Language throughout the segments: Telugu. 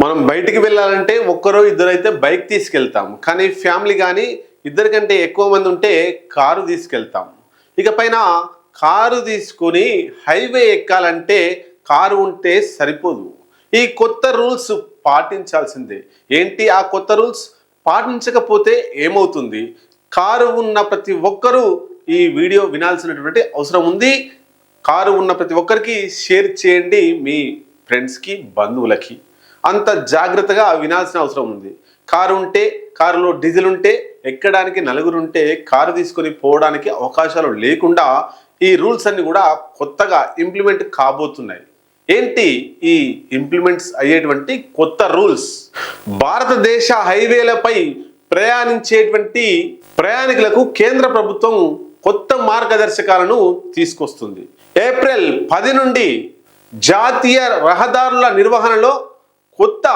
మనం బయటికి వెళ్ళాలంటే ఒక్కరో ఇద్దరు అయితే బైక్ తీసుకెళ్తాం, కానీ ఫ్యామిలీ కానీ ఇద్దరికంటే ఎక్కువ మంది ఉంటే కారు తీసుకెళ్తాం. ఇకపైన కారు తీసుకొని హైవే ఎక్కాలంటే కారు ఉంటే సరిపోదు, ఈ కొత్త రూల్స్ పాటించాల్సిందే. ఏంటి ఆ కొత్త రూల్స్? పాటించకపోతే ఏమవుతుంది? కారు ఉన్న ప్రతి ఒక్కరూ ఈ వీడియో వినాల్సినటువంటి అవసరం ఉంది. కారు ఉన్న ప్రతి ఒక్కరికి షేర్ చేయండి, మీ ఫ్రెండ్స్కి, బంధువులకి. అంత జాగ్రత్తగా వినాల్సిన అవసరం ఉంది. కారు ఉంటే, కారులో డీజిల్ ఉంటే, ఎక్కడానికి నలుగురుంటే కారు తీసుకొని పోవడానికి అవకాశాలు లేకుండా ఈ రూల్స్ అన్ని కూడా కొత్తగా ఇంప్లిమెంట్ కాబోతున్నాయి. ఏంటి ఈ ఇంప్లిమెంట్స్ అయ్యేటువంటి కొత్త రూల్స్? భారతదేశ హైవేలపై ప్రయాణించేటువంటి ప్రయాణికులకు కేంద్ర ప్రభుత్వం కొత్త మార్గదర్శకాలను తీసుకొస్తుంది. ఏప్రిల్ 10 నుండి జాతీయ రహదారుల నిర్వహణలో కొత్త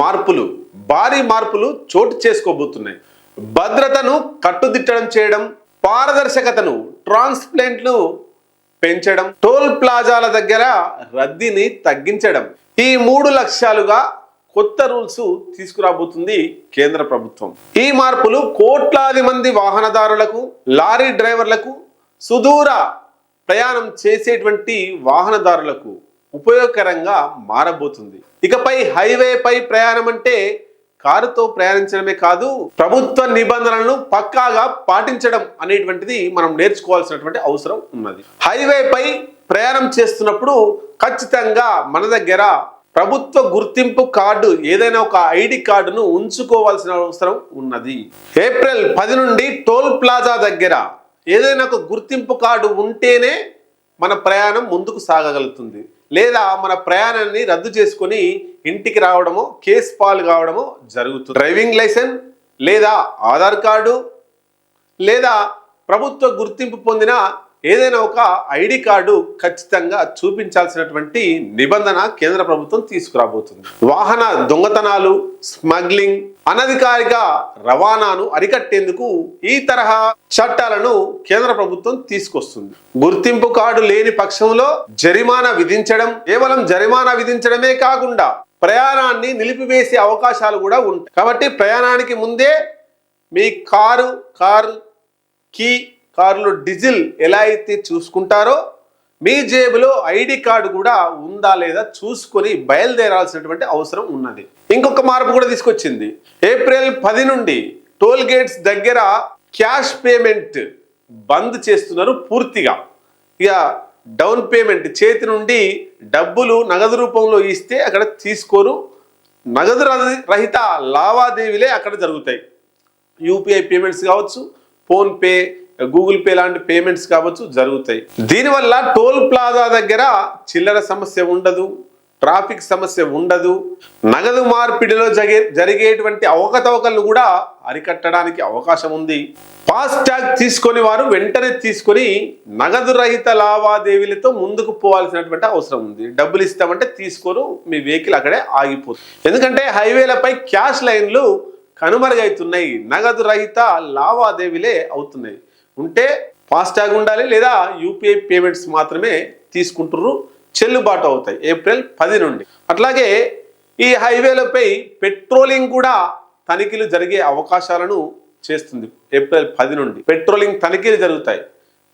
మార్పులు, భారీ మార్పులు చోటు చేసుకోబోతున్నాయి. భద్రతను కట్టుదిట్టడం చేయడం, పారదర్శకతను, ట్రాన్స్ప్లెంట్ను పెంచడం, టోల్ ప్లాజాల దగ్గర రద్దీని తగ్గించడం, ఈ 3 లక్ష్యాలుగా కొత్త రూల్స్ తీసుకురాబోతుంది కేంద్ర ప్రభుత్వం. ఈ మార్పులు కోట్లాది మంది వాహనదారులకు, లారీ డ్రైవర్లకు, సుదూర ప్రయాణం చేసేటువంటి వాహనదారులకు ఉపయోగకరంగా మారబోతుంది. ఇకపై హైవేపై ప్రయాణం అంటే కారుతో ప్రయాణించడమే కాదు, ప్రభుత్వ నిబంధనలను పక్కాగా పాటించడం అనేటువంటిది మనం నేర్చుకోవాల్సినటువంటి అవసరం ఉన్నది. హైవేపై ప్రయాణం చేస్తున్నప్పుడు ఖచ్చితంగా మన దగ్గర ప్రభుత్వ గుర్తింపు కార్డు, ఏదైనా ఒక ఐడి కార్డును ఉంచుకోవాల్సిన అవసరం ఉన్నది. ఏప్రిల్ 10 నుండి టోల్ ప్లాజా దగ్గర ఏదైనా ఒక గుర్తింపు కార్డు ఉంటేనే మన ప్రయాణం ముందుకు సాగగలుగుతుంది. లేదా మన ప్రయాణాన్ని రద్దు చేసుకొని ఇంటికి రావడమో, కేసు పాలు కావడమో జరుగుతుంది. డ్రైవింగ్ లైసెన్స్ లేదా ఆధార్ కార్డు లేదా ప్రభుత్వ గుర్తింపు పొందిన ఏదైనా ఒక ఐడి కార్డు ఖచ్చితంగా చూపించాల్సినటువంటి నిబంధన కేంద్ర ప్రభుత్వం తీసుకురాబోతుంది. వాహన దొంగతనాలు, స్మగ్లింగ్, అనధికారిక రవాణాను అరికట్టేందుకు ఈ తరహా చట్టాలను కేంద్ర ప్రభుత్వం తీసుకొస్తుంది. గుర్తింపు కార్డు లేని పక్షంలో జరిమానా విధించడం, కేవలం జరిమానా విధించడమే కాకుండా ప్రయాణాన్ని నిలిపివేసే అవకాశాలు కూడా ఉంటాయి. కాబట్టి ప్రయాణానికి ముందే మీ కారులో డీజిల్ ఎలా అయితే చూసుకుంటారో, మీ జేబులో ఐడి కార్డు కూడా ఉందా లేదా చూసుకొని బయలుదేరాల్సినటువంటి అవసరం ఉన్నది. ఇంకొక మార్పు కూడా తీసుకొచ్చింది. ఏప్రిల్ 10 నుండి టోల్ గేట్స్ దగ్గర క్యాష్ పేమెంట్ బంద్ చేస్తున్నారు పూర్తిగా. ఇక డౌన్ పేమెంట్, చేతి నుండి డబ్బులు నగదు రూపంలో ఇస్తే అక్కడ తీసుకోరు. నగదు రహిత లావాదేవీలే అక్కడ జరుగుతాయి. యూపీఐ పేమెంట్స్ కావచ్చు, ఫోన్పే, గూగుల్ పే లాంటి పేమెంట్స్ కావచ్చు జరుగుతాయి. దీనివల్ల టోల్ ప్లాజా దగ్గర చిల్లర సమస్య ఉండదు, ట్రాఫిక్ సమస్య ఉండదు. నగదు మార్పిడిలో జరిగేటువంటి అవకతవకలను కూడా అరికట్టడానికి అవకాశం ఉంది. ఫాస్టాగ్ తీసుకొని వారు వెంటనే తీసుకొని నగదు రహిత లావాదేవీలతో ముందుకు పోవాల్సినటువంటి అవసరం ఉంది. డబ్బులు ఇస్తామంటే తీసుకోరు, మీ వెహికల్ అక్కడే ఆగిపోతుంది. ఎందుకంటే హైవేలపై క్యాష్ లైన్లు కనుమరుగవుతున్నాయి, నగదు రహిత లావాదేవీలే అవుతున్నాయి. ఉంటే ఫాస్టాగ్ ఉండాలి, లేదా యూపీఐ పేమెంట్స్ మాత్రమే తీసుకుంటున్నారు, చెల్లుబాటు అవుతాయి ఏప్రిల్ 10 నుండి. అట్లాగే ఈ హైవేలపై పెట్రోలింగ్ కూడా తనిఖీలు జరిగే అవకాశాలను చేస్తుంది. ఏప్రిల్ 10 నుండి పెట్రోలింగ్ తనిఖీలు జరుగుతాయి.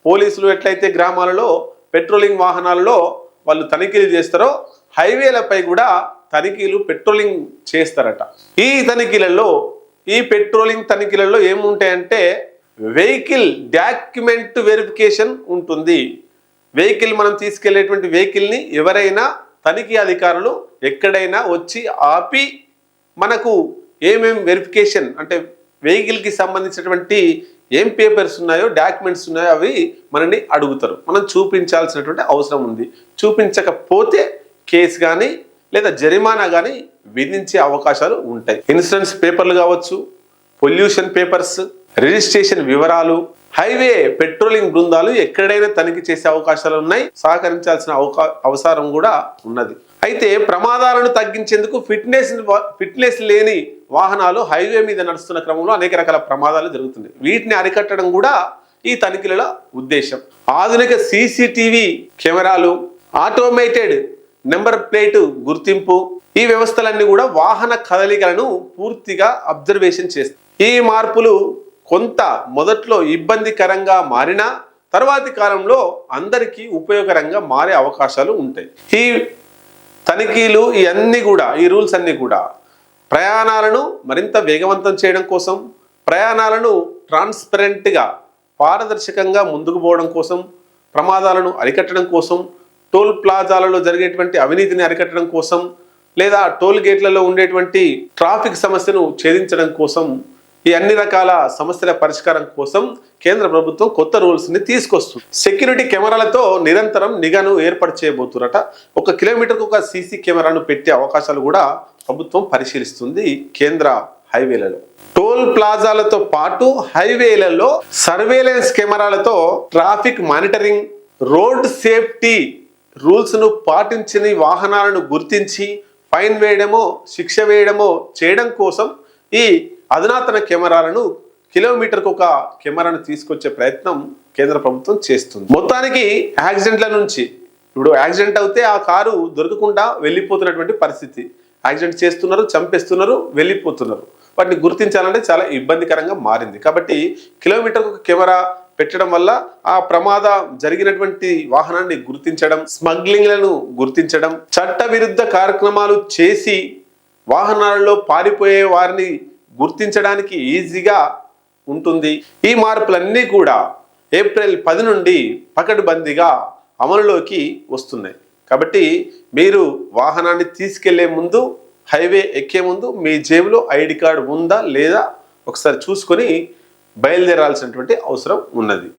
పోలీసులు ఎట్లయితే గ్రామాలలో పెట్రోలింగ్ వాహనాలలో వాళ్ళు తనిఖీలు చేస్తారో, హైవేలపై కూడా తనిఖీలు, పెట్రోలింగ్ చేస్తారట. ఈ పెట్రోలింగ్ తనిఖీలలో ఏముంటాయంటే వెహికల్ డాక్యుమెంట్ వెరిఫికేషన్ ఉంటుంది. వెహికల్, మనం తీసుకెళ్లేటువంటి వెహికల్ని ఎవరైనా తనిఖీ అధికారులు ఎక్కడైనా వచ్చి ఆపి మనకు ఏమేం వెరిఫికేషన్ అంటే వెహికల్కి సంబంధించినటువంటి ఏం పేపర్స్ ఉన్నాయో, డాక్యుమెంట్స్ ఉన్నాయో అవి మనని అడుగుతారు. మనం చూపించాల్సినటువంటి అవసరం ఉంది. చూపించకపోతే కేసు కానీ లేదా జరిమానా కానీ విధించే అవకాశాలు ఉంటాయి. ఇన్సూరెన్స్ పేపర్లు కావచ్చు, పొల్యూషన్ పేపర్స్, రిజిస్ట్రేషన్ వివరాలు, హైవే పెట్రోలింగ్ బృందాలు ఎక్కడైనా తనిఖీ చేసే అవకాశాలు ఉన్నాయి. సహకరించాల్సిన అవసరం కూడా ఉన్నది. అయితే ప్రమాదాలను తగ్గించేందుకు ఫిట్నెస్ లేని వాహనాలు హైవే మీద నడుస్తున్న క్రమంలో అనేక రకాల ప్రమాదాలు జరుగుతున్నాయి. వీటిని అరికట్టడం కూడా ఈ తనిఖీల ఉద్దేశం. ఆధునిక సీసీటీవీ కెమెరాలు, ఆటోమేటెడ్ నెంబర్ ప్లేట్ గుర్తింపు, ఈ వ్యవస్థలన్నీ కూడా వాహన కదలికలను పూర్తిగా అబ్జర్వేషన్ చేస్తాయి. ఈ మార్పులు కొంత మొదట్లో ఇబ్బందికరంగా మారినా తర్వాతి కాలంలో అందరికీ ఉపయోగకరంగా మారే అవకాశాలు ఉంటాయి. ఈ తనిఖీలు ఇవన్నీ కూడా, ఈ రూల్స్ అన్నీ కూడా ప్రయాణాలను మరింత వేగవంతం చేయడం కోసం, ప్రయాణాలను ట్రాన్స్పరెంట్గా పారదర్శకంగా ముందుకు పోవడం కోసం, ప్రమాదాలను అరికట్టడం కోసం, టోల్ ప్లాజాలలో జరిగేటువంటి అవినీతిని అరికట్టడం కోసం, లేదా టోల్ గేట్లలో ఉండేటువంటి ట్రాఫిక్ సమస్యను ఛేదించడం కోసం, ఈ అన్ని రకాల సమస్యల పరిష్కారం కోసం కేంద్ర ప్రభుత్వం కొత్త రూల్స్ని తీసుకొస్తుంది. సెక్యూరిటీ కెమెరాలతో నిరంతరం నిఘాను ఏర్పాటు చేయబోతున్నట. 1 కిలోమీటర్కు ఒక సీసీ కెమెరాను పెట్టే అవకాశాలు కూడా ప్రభుత్వం పరిశీలిస్తుంది కేంద్ర హైవేలలో. టోల్ ప్లాజాలతో పాటు హైవేలలో సర్వేలెన్స్ కెమెరాలతో traffic monitoring, road safety rules ను పాటించని వాహనాలను గుర్తించి ఫైన్ వేయడమో శిక్ష వేయడమో చేయడం కోసం ఈ అధునాతన కెమెరాలను, కిలోమీటర్కు ఒక కెమెరాను తీసుకొచ్చే ప్రయత్నం కేంద్ర ప్రభుత్వం చేస్తుంది. మొత్తానికి యాక్సిడెంట్ల నుంచి, ఇప్పుడు యాక్సిడెంట్ అవుతే ఆ కారు దొరకకుండా వెళ్ళిపోతున్నటువంటి పరిస్థితి, యాక్సిడెంట్ చేస్తున్నారు, చంపేస్తున్నారు, వెళ్ళిపోతున్నారు. వాటిని గుర్తించాలంటే చాలా ఇబ్బందికరంగా మారింది. కాబట్టి కిలోమీటర్కు ఒక కెమెరా పెట్టడం వల్ల ఆ ప్రమాదం జరిగినటువంటి వాహనాన్ని గుర్తించడం, స్మగ్లింగ్లను గుర్తించడం, చట్ట విరుద్ధ కార్యక్రమాలు చేసి వాహనాలలో పారిపోయే వారిని గుర్తించడానికి ఈజీగా ఉంటుంది. ఈ మార్పులన్నీ కూడా ఏప్రిల్ 10 నుండి పకడ్బందీగా అమలులోకి వస్తున్నాయి. కాబట్టి మీరు వాహనాన్ని తీసుకెళ్లే ముందు, హైవే ఎక్కే ముందు మీ జేబులో ఐడి కార్డు ఉందా లేదా ఒకసారి చూసుకొని బయలుదేరాల్సినటువంటి అవసరం ఉన్నది.